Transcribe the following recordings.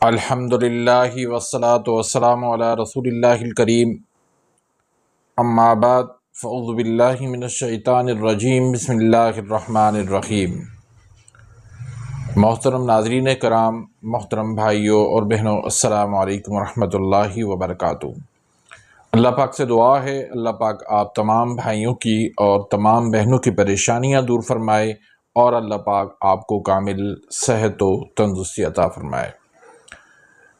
अल्हम्दुलिल्लाहि वस्सलातु वस्सलामु अला रसूलिल्लाहिल करीम अम्मा बाद फ़अऊज़ु बिल्लाहि मिनश शैतानिर रजीम बिस्मिल्लाहिर रहमानिर रहीम। मोहतरम नाज़रीन कराम, मोहतरम भाइयों और बहनों, अस्सलामु अलैकुम रहमतुल्लाहि व बरकातुहू। अल्लाह पाक से दुआ है, अल्लाह पाक आप तमाम भाइयों की और तमाम बहनों की परेशानियाँ दूर फरमाए और अल्लाह पाक आपको कामिल सेहत व तंदुरुस्ती अता फ़रमाए।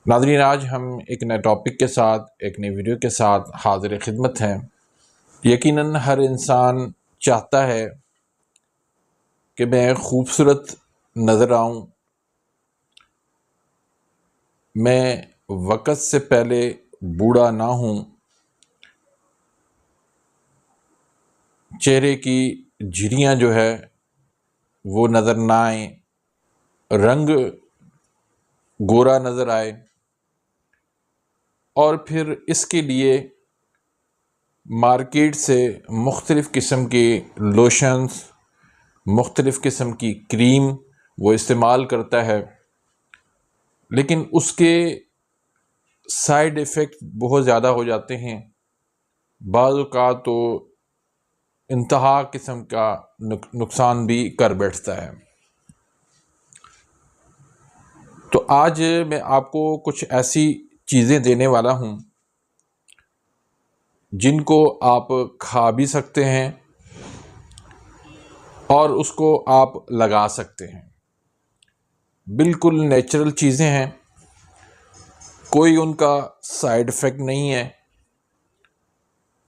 नाज़रीन, आज हम एक नए टॉपिक के साथ, एक नई वीडियो के साथ हाज़िर खिदमत हैं। यकीनन हर इंसान चाहता है कि मैं खूबसूरत नज़र आऊँ, मैं वक़्त से पहले बूढ़ा ना हूँ, चेहरे की झुर्रियाँ जो है वो नज़र ना आए, रंग गोरा नज़र आए। और फिर इसके लिए मार्केट से मुख्तलिफ़ किस्म के लोशंस, मुख्तलिफ़ किस्म की क्रीम वो इस्तेमाल करता है, लेकिन उसके साइड इफ़ेक्ट बहुत ज़्यादा हो जाते हैं। बाज़ औक़ात तो इंतहा किस्म का नुकसान भी कर बैठता है। तो आज मैं आपको कुछ ऐसी चीज़ें देने वाला हूँ जिनको आप खा भी सकते हैं और उसको आप लगा सकते हैं। बिल्कुल नेचुरल चीज़ें हैं, कोई उनका साइड इफ़ेक्ट नहीं है,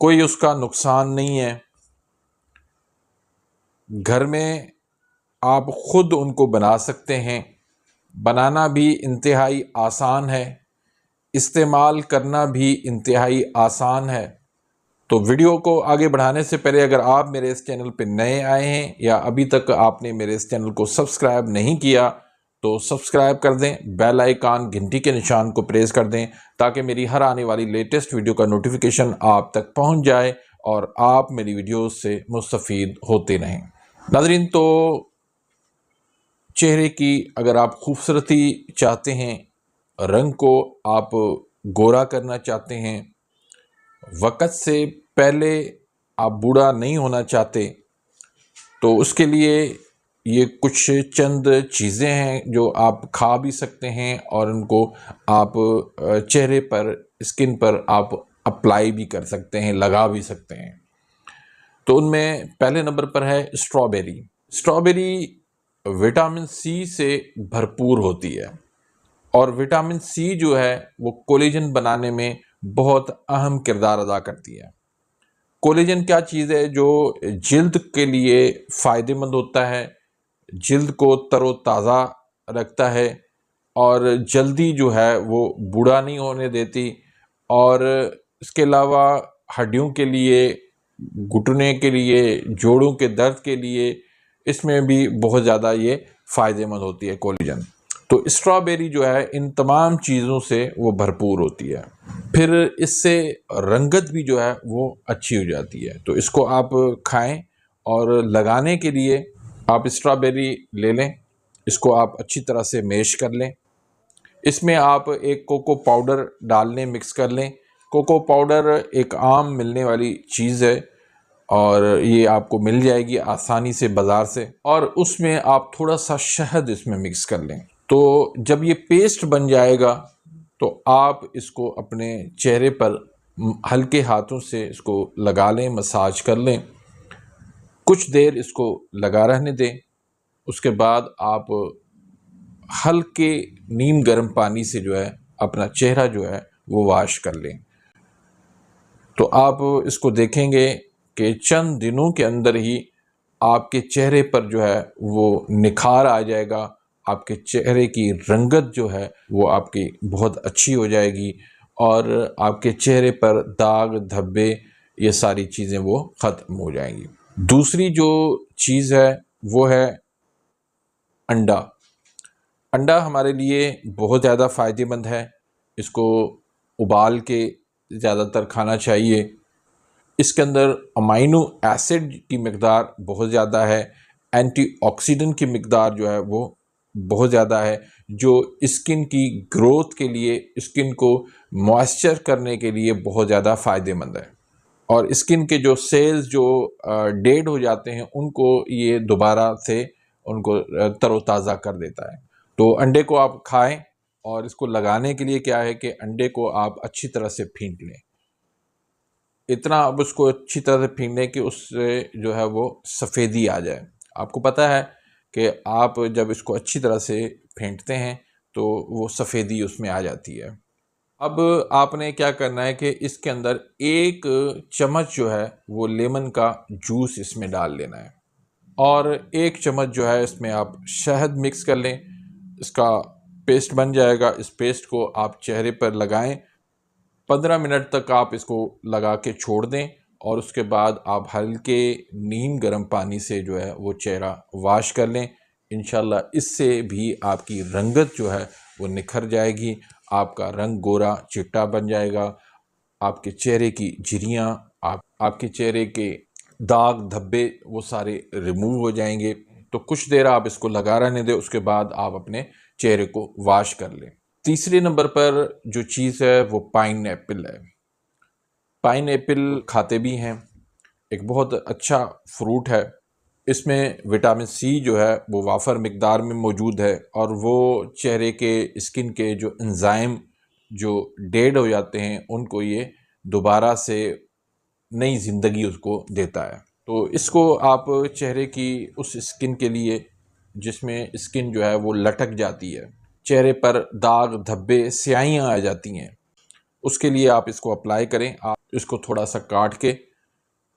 कोई उसका नुकसान नहीं है। घर में आप ख़ुद उनको बना सकते हैं। बनाना भी इंतहाई आसान है, इस्तेमाल करना भी इंतहाई आसान है। तो वीडियो को आगे बढ़ाने से पहले अगर आप मेरे इस चैनल पर नए आए हैं या अभी तक आपने मेरे इस चैनल को सब्सक्राइब नहीं किया तो सब्सक्राइब कर दें, बेल आइकन घंटी के निशान को प्रेस कर दें ताकि मेरी हर आने वाली लेटेस्ट वीडियो का नोटिफिकेशन आप तक पहुंच जाए और आप मेरी वीडियोस से मुस्तफ़ीद होते रहें। नाज़रीन, तो चेहरे की अगर आप खूबसूरती चाहते हैं, रंग को आप गोरा करना चाहते हैं, वक़्त से पहले आप बूढ़ा नहीं होना चाहते, तो उसके लिए ये कुछ चंद चीज़ें हैं जो आप खा भी सकते हैं और उनको आप चेहरे पर, स्किन पर आप अप्लाई भी कर सकते हैं, लगा भी सकते हैं। तो उनमें पहले नंबर पर है स्ट्रॉबेरी। स्ट्रॉबेरी विटामिन सी से भरपूर होती है और विटामिन सी जो है वो कोलेजन बनाने में बहुत अहम किरदार अदा करती है। कोलेजन क्या चीज़ है जो जिल्द के लिए फ़ायदेमंद होता है, जिल्द को तरोताज़ा रखता है और जल्दी जो है वो बूढ़ा नहीं होने देती। और इसके अलावा हड्डियों के लिए, घुटने के लिए, जोड़ों के दर्द के लिए इसमें भी बहुत ज़्यादा ये फ़ायदेमंद होती है कोलेजन। तो स्ट्रॉबेरी जो है इन तमाम चीज़ों से वो भरपूर होती है। फिर इससे रंगत भी जो है वो अच्छी हो जाती है। तो इसको आप खाएं और लगाने के लिए आप स्ट्रॉबेरी ले लें, इसको आप अच्छी तरह से मैश कर लें। इसमें आप एक कोको पाउडर डाल लें, मिक्स कर लें। कोको पाउडर एक आम मिलने वाली चीज़ है और ये आपको मिल जाएगी आसानी से बाज़ार से, और उसमें आप थोड़ा सा शहद इसमें मिक्स कर लें। तो जब ये पेस्ट बन जाएगा तो आप इसको अपने चेहरे पर हल्के हाथों से इसको लगा लें, मसाज कर लें, कुछ देर इसको लगा रहने दें। उसके बाद आप हल्के नीम गर्म पानी से जो है अपना चेहरा जो है वो वॉश कर लें। तो आप इसको देखेंगे कि चंद दिनों के अंदर ही आपके चेहरे पर जो है वो निखार आ जाएगा, आपके चेहरे की रंगत जो है वो आपकी बहुत अच्छी हो जाएगी और आपके चेहरे पर दाग धब्बे ये सारी चीज़ें वो ख़त्म हो जाएंगी। दूसरी जो चीज़ है वो है अंडा। अंडा हमारे लिए बहुत ज़्यादा फ़ायदेमंद है, इसको उबाल के ज़्यादातर खाना चाहिए। इसके अंदर अमाइनो एसिड की मकदार बहुत ज़्यादा है, एंटीऑक्सीडेंट की मकदार जो है वो बहुत ज़्यादा है, जो स्किन की ग्रोथ के लिए, स्किन को मॉइस्चर करने के लिए बहुत ज़्यादा फ़ायदेमंद है। और स्किन के जो सेल्स जो डेड हो जाते हैं उनको ये दोबारा से उनको तरोताज़ा कर देता है। तो अंडे को आप खाएं, और इसको लगाने के लिए क्या है कि अंडे को आप अच्छी तरह से फेंट लें। इतना आप उसको अच्छी तरह से फेंट लें कि उससे जो है वो सफ़ेदी आ जाए। आपको पता है कि आप जब इसको अच्छी तरह से फेंटते हैं तो वो सफ़ेदी उसमें आ जाती है। अब आपने क्या करना है कि इसके अंदर 1 चम्मच जो है वो लेमन का जूस इसमें डाल लेना है, और 1 चम्मच जो है इसमें आप शहद मिक्स कर लें। इसका पेस्ट बन जाएगा। इस पेस्ट को आप चेहरे पर लगाएं। 15 मिनट तक आप इसको लगा के छोड़ दें, और उसके बाद आप हल्के नीम गर्म पानी से जो है वो चेहरा वॉश कर लें। इंशाल्लाह इससे भी आपकी रंगत जो है वो निखर जाएगी। आपका रंग गोरा चिट्टा बन जाएगा। आपके चेहरे की झुर्रियाँ, आपके चेहरे के दाग धब्बे वो सारे रिमूव हो जाएंगे। तो कुछ देर आप इसको लगा रहने दें, उसके बाद आप अपने चेहरे को वॉश कर लें। तीसरे नंबर पर जो चीज़ है वो पाइन एप्पल है। पाइन एप्पल खाते भी हैं, एक बहुत अच्छा फ्रूट है। इसमें विटामिन सी जो है वो वाफर मिकदार में मौजूद है, और वो चेहरे के स्किन के जो एंजाइम जो डेड हो जाते हैं उनको ये दोबारा से नई ज़िंदगी उसको देता है। तो इसको आप चेहरे की उस स्किन के लिए जिसमें स्किन जो है वो लटक जाती है, चेहरे पर दाग धब्बे स्याहियाँ आ जाती हैं, उसके लिए आप इसको अप्लाई करें। आप इसको थोड़ा सा काट के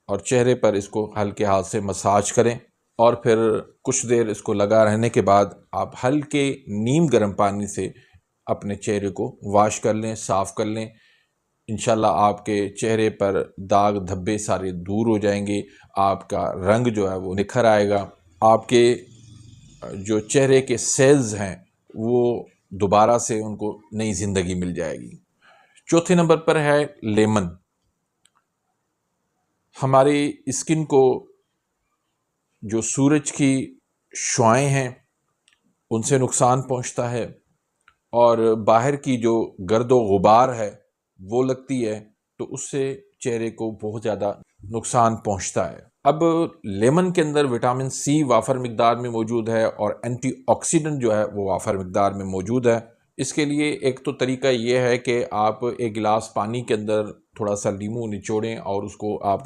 और चेहरे पर इसको हल्के हाथ से मसाज करें, और फिर कुछ देर इसको लगा रहने के बाद आप हल्के नीम गर्म पानी से अपने चेहरे को वॉश कर लें, साफ़ कर लें। इंशाल्लाह आपके चेहरे पर दाग धब्बे सारे दूर हो जाएंगे। आपका रंग जो है वो निखर आएगा। आपके जो चेहरे के सेल्स हैं वो दोबारा से उनको नई ज़िंदगी मिल जाएगी। चौथे नंबर पर है लेमन। हमारी स्किन को जो सूरज की शुआएं हैं उनसे नुकसान पहुंचता है, और बाहर की जो गर्द व गुबार है वो लगती है, तो उससे चेहरे को बहुत ज़्यादा नुकसान पहुंचता है। अब लेमन के अंदर विटामिन सी वाफर मिकदार में मौजूद है, और एंटीऑक्सीडेंट जो है वो वाफर मिकदार में मौजूद है। इसके लिए एक तो तरीका ये है कि आप 1 गिलास पानी के अंदर थोड़ा सा नींबू निचोड़ें और उसको आप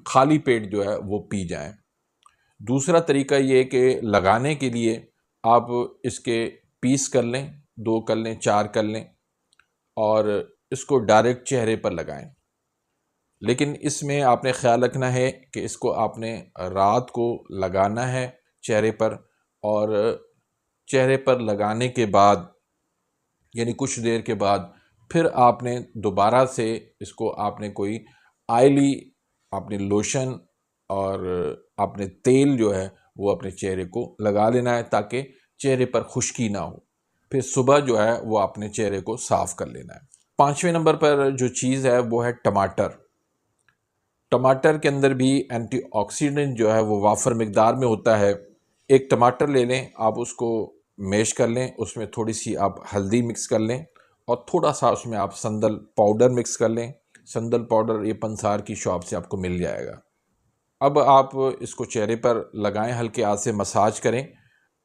खाली पेट जो है वो पी जाएं। दूसरा तरीका ये है कि लगाने के लिए आप इसके पीस कर लें, 2 कर लें, 4 कर लें, और इसको डायरेक्ट चेहरे पर लगाएं। लेकिन इसमें आपने ख्याल रखना है कि इसको आपने रात को लगाना है चेहरे पर, और चेहरे पर लगाने के बाद यानी कुछ देर के बाद फिर आपने दोबारा से इसको आपने कोई ऑयली आपने लोशन और आपने तेल जो है वो अपने चेहरे को लगा लेना है, ताकि चेहरे पर खुश्की ना हो। फिर सुबह जो है वो अपने चेहरे को साफ़ कर लेना है। 5वें नंबर पर जो चीज़ है वो है टमाटर। टमाटर के अंदर भी एंटीऑक्सीडेंट जो है वो वाफर मिकदार में होता है। एक टमाटर ले लें, आप उसको मैश कर लें, उसमें थोड़ी सी आप हल्दी मिक्स कर लें, और थोड़ा सा उसमें आप संदल पाउडर मिक्स कर लें। संदल पाउडर ये पंसार की शॉप से आपको मिल जाएगा। अब आप इसको चेहरे पर लगाएं, हल्के हाथ से मसाज करें,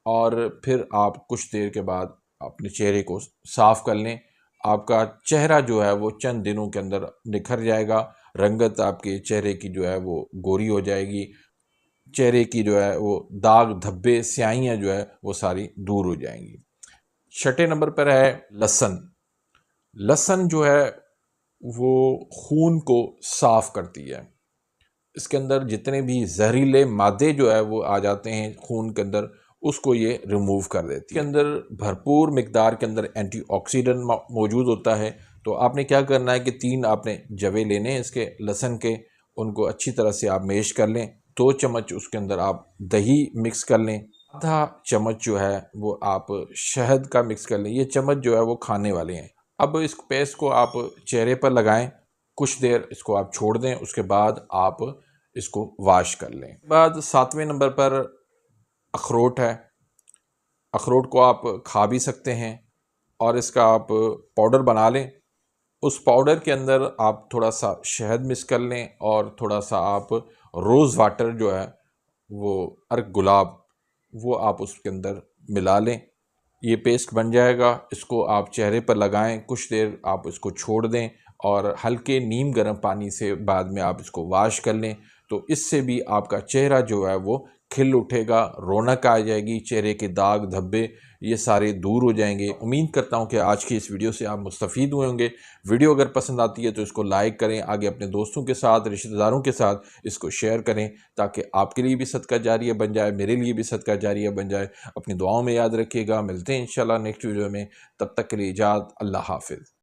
और फिर आप कुछ देर के बाद अपने चेहरे को साफ़ कर लें। आपका चेहरा जो है वो चंद दिनों के अंदर निखर जाएगा। रंगत आपके चेहरे की जो है वो गोरी हो जाएगी। चेहरे की जो है वो दाग धब्बे स्याहियाँ जो है वो सारी दूर हो जाएंगी। 6ठे नंबर पर है लहसुन। लहसुन जो है वो खून को साफ़ करती है। इसके अंदर जितने भी जहरीले मादे जो है वो आ जाते हैं खून के अंदर, उसको ये रिमूव कर देती है। इसके अंदर भरपूर मिकदार के अंदर एंटीऑक्सीडेंट मौजूद होता है। तो आपने क्या करना है कि 3 आपने जवे लेने हैं इसके लहसुन के, उनको अच्छी तरह से आप मैश कर लें। 2 चम्मच उसके अंदर आप दही मिक्स कर लें। आधा चम्मच जो है वो आप शहद का मिक्स कर लें। ये चम्मच जो है वो खाने वाले हैं। अब इस पेस्ट को आप चेहरे पर लगाएं, कुछ देर इसको आप छोड़ दें, उसके बाद आप इसको वॉश कर लें। बाद 7वें नंबर पर अखरोट है। अखरोट को आप खा भी सकते हैं और इसका आप पाउडर बना लें। उस पाउडर के अंदर आप थोड़ा सा शहद मिक्स कर लें और थोड़ा सा आप रोज़ वाटर जो है वो अर्क गुलाब वो आप उसके अंदर मिला लें। ये पेस्ट बन जाएगा। इसको आप चेहरे पर लगाएं, कुछ देर आप इसको छोड़ दें और हल्के नीम गर्म पानी से बाद में आप इसको वॉश कर लें। तो इससे भी आपका चेहरा जो है वो खिल उठेगा, रौनक आ जाएगी, चेहरे के दाग धब्बे ये सारे दूर हो जाएंगे। उम्मीद करता हूँ कि आज की इस वीडियो से आप मुस्तफ़ीद हुए होंगे। वीडियो अगर पसंद आती है तो इसको लाइक करें, आगे अपने दोस्तों के साथ, रिश्तेदारों के साथ इसको शेयर करें ताकि आपके लिए भी सदका जारिया बन जाए, मेरे लिए भी सदका जारिया बन जाए। अपनी दुआओं में याद रखिएगा। मिलते हैं इंशाल्लाह नेक्स्ट वीडियो में। तब तक के लिए इजाज़त। अल्लाह हाफ़िज़।